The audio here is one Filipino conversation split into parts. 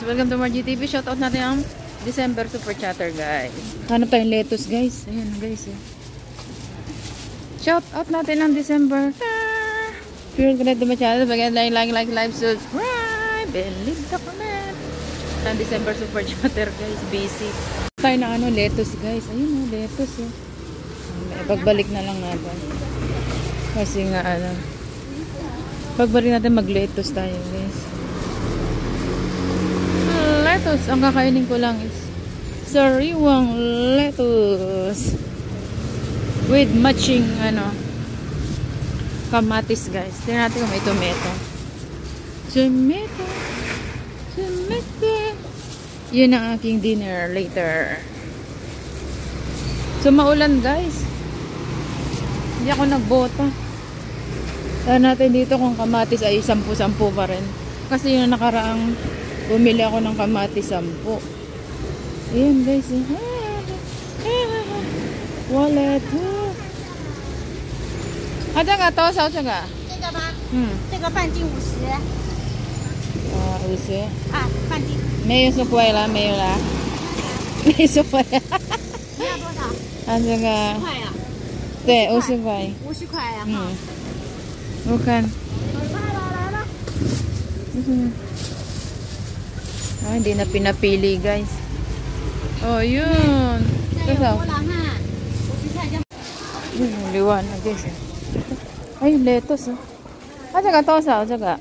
welcome to Margie TV. Shoutout natin ang December Super Chatter, guys. Hanap tayong lettuce, guys. Ayan, guys. Shoutout natin ang December. If you're connected to my channel, like, subscribe, and leave the comment. Ang December Super Chatter, guys. Busy. Tayo na lettuce, guys. Ayun, lettuce. Pagbalik na lang natin. Kasi nga, pagbalik natin mag-lettuce tayo, guys. Lettuce. Ang kakainin ko lang is sariwang lettuce with matching kamatis, guys. Tingnan natin kung may tomato. Tomato. Yun ang aking dinner later. So maulan, guys. Hindi ako nagbota. Tingnan natin dito kung kamatis ay 10-10 pa rin. Kasi yung nakaraang bumili ako ng kamatis 10. Ayan, guys. Wallet. Ada nggak tahu sao这个？这个吗？这个半斤50。50。啊，半斤。没有说贵了，没有啦。没说贵。你要多少？这个。10块呀。对，50块。50块呀。我看。来了。Hindi na pinapili, guys. Oh, yun. Ito. Liwanag, guys. Ay, lettuce.这个多少？这个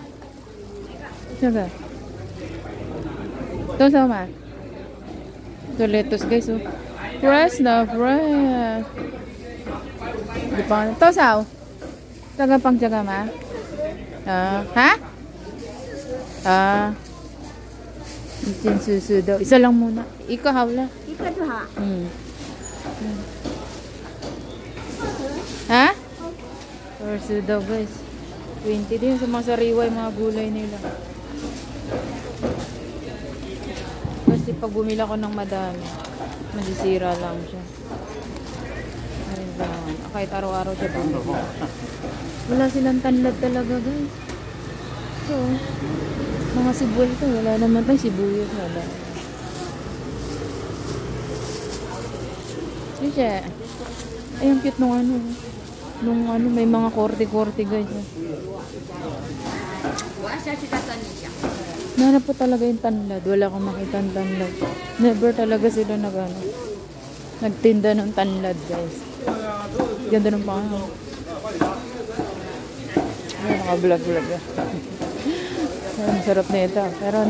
多少嘛？这 lettuce, guys. Fresh na fresh. Di pa多少？这个pang这个嘛？哈？Susu daw. Isa lang muna. Ikaw hawla. Ikaw to ha? Ha? Susu daw, guys. 20 din sa mga sariwa yung mga gulay nila. Kasi pag bumila ko ng madami, masisira lang siya. Ayun lang. Kahit araw-araw siya bumili. Wala silang tanlad talaga, guys. So, mga sibuyas ito, wala naman tayong sibuyas, wala. Yun siya. Ay, ang cute nung may mga korte-korte, guys. Nahanap po talaga yung tanlad. Wala akong makita ang tanlad. Never talaga sila nagtinda ng tanlad, guys. Ganda ng pangalan. Ay, naka-vlog-vlog. Ang sarap na ito. Pero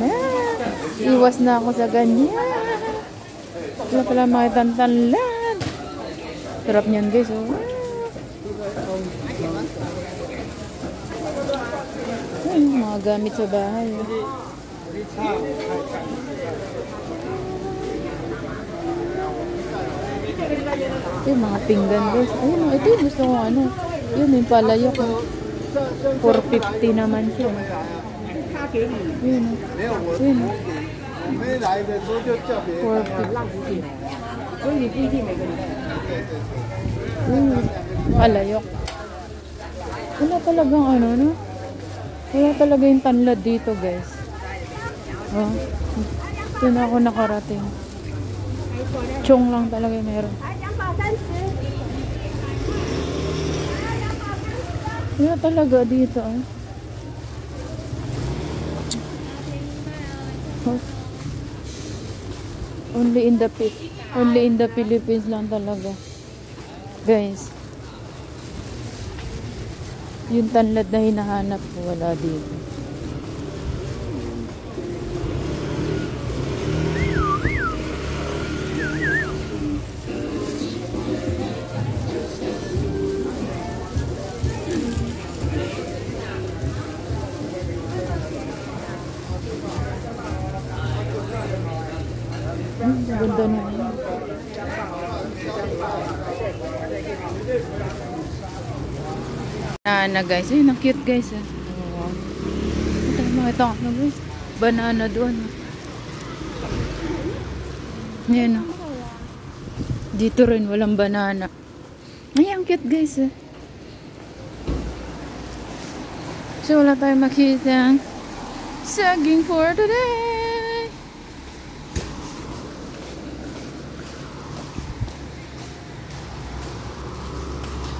iwas na ako sa ganyan. Wala pala makita ang tanlad. Sarap niyan, guys. Ay, mga gamit sa bahay. Ay, mga pinggan, guys. Ayun, ito yung gusto ko yun, yung palayok. 450 naman siya. Yun. Yun. 450. Palayok. Wala talagang wala talaga yung tanlad dito, guys. Ito na ako nakarating. Chong lang talaga meron. Wala talaga dito, Only in the Philippines lang talaga, guys. Yung tanlad na hinahanap ko, wala dito. Ganda na. Guys. Ayun, ang cute, guys. Ito, guys. Banana doon. Ayan. Dito rin, walang banana. Ay, ang cute, guys. So, wala tayong makita. Saging for today.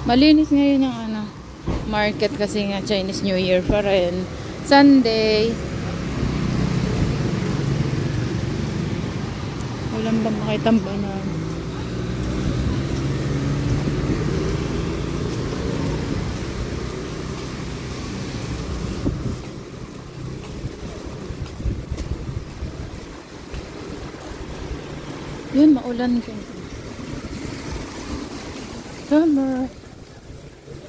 Malinis ngayon yung ano, market kasi nga Chinese New Year pa rin. Sunday. Walang ba makitang banan? Yun, maulan ka. Summer.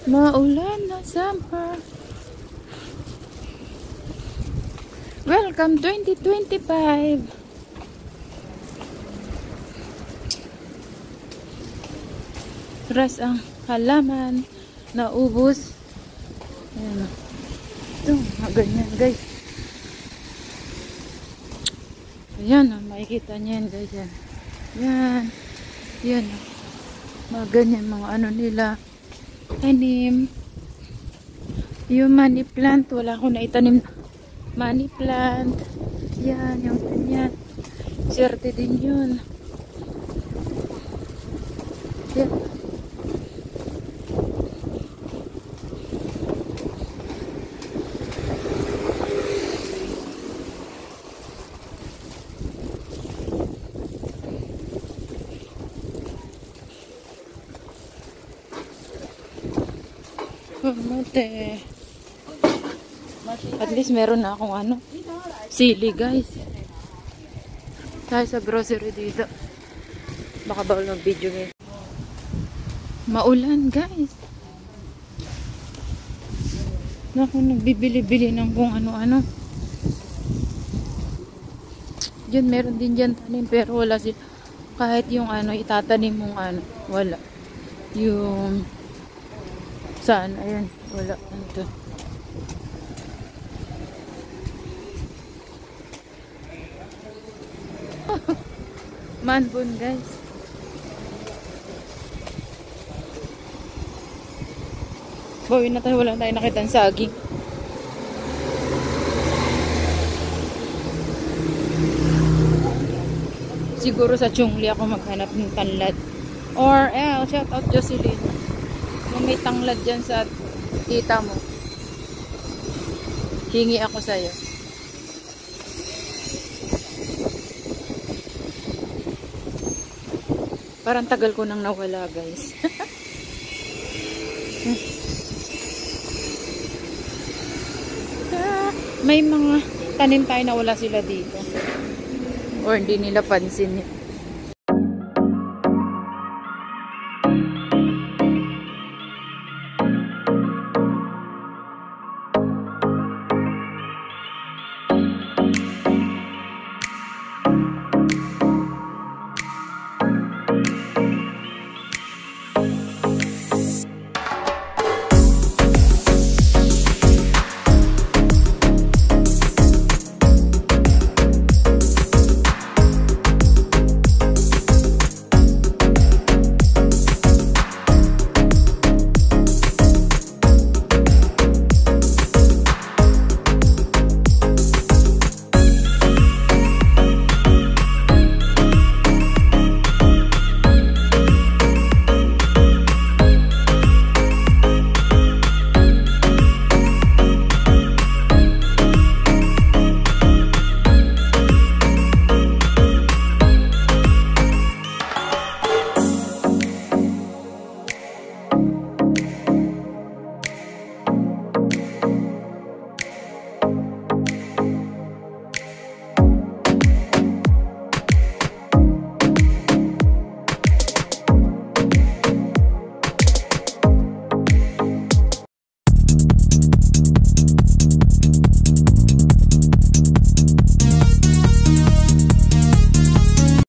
Maulan na summer. Welcome 2025. Ras ang halaman. Naubos. Ayan. Ito, ganyan guys. Ayan, makikita niyo yan guys. Yan. Yan. Yan. Mga ganyan, mga ano nila. Tanim. Yung money plant. Wala akong naitanim. Money plant. Yan. Yung ganyan. Swerte din yun. Yan. Kamote. At least meron na akong ano, sili guys. Tayo sa grocery dito. Baka bawal ng video guys. Maulan guys. Naku, nagbibili-bili ng kung ano-ano. Diyan meron din dyan tanim pero wala sila. Kahit yung ano, itatanim mong ano, wala. Yung saan? Ayan. Wala. Ito. Manbon guys. Bawin na tayo. Wala tayo nakitang saging. Siguro sa Chungli ako maghanap ng tanlad. Or, shout out Jocelyn. Kung may tanglad dyan sa tita mo, hingi ako sa'yo. Parang tagal ko nang nawala guys. May mga tanim tayo na wala sila dito. Or hindi nila pansin.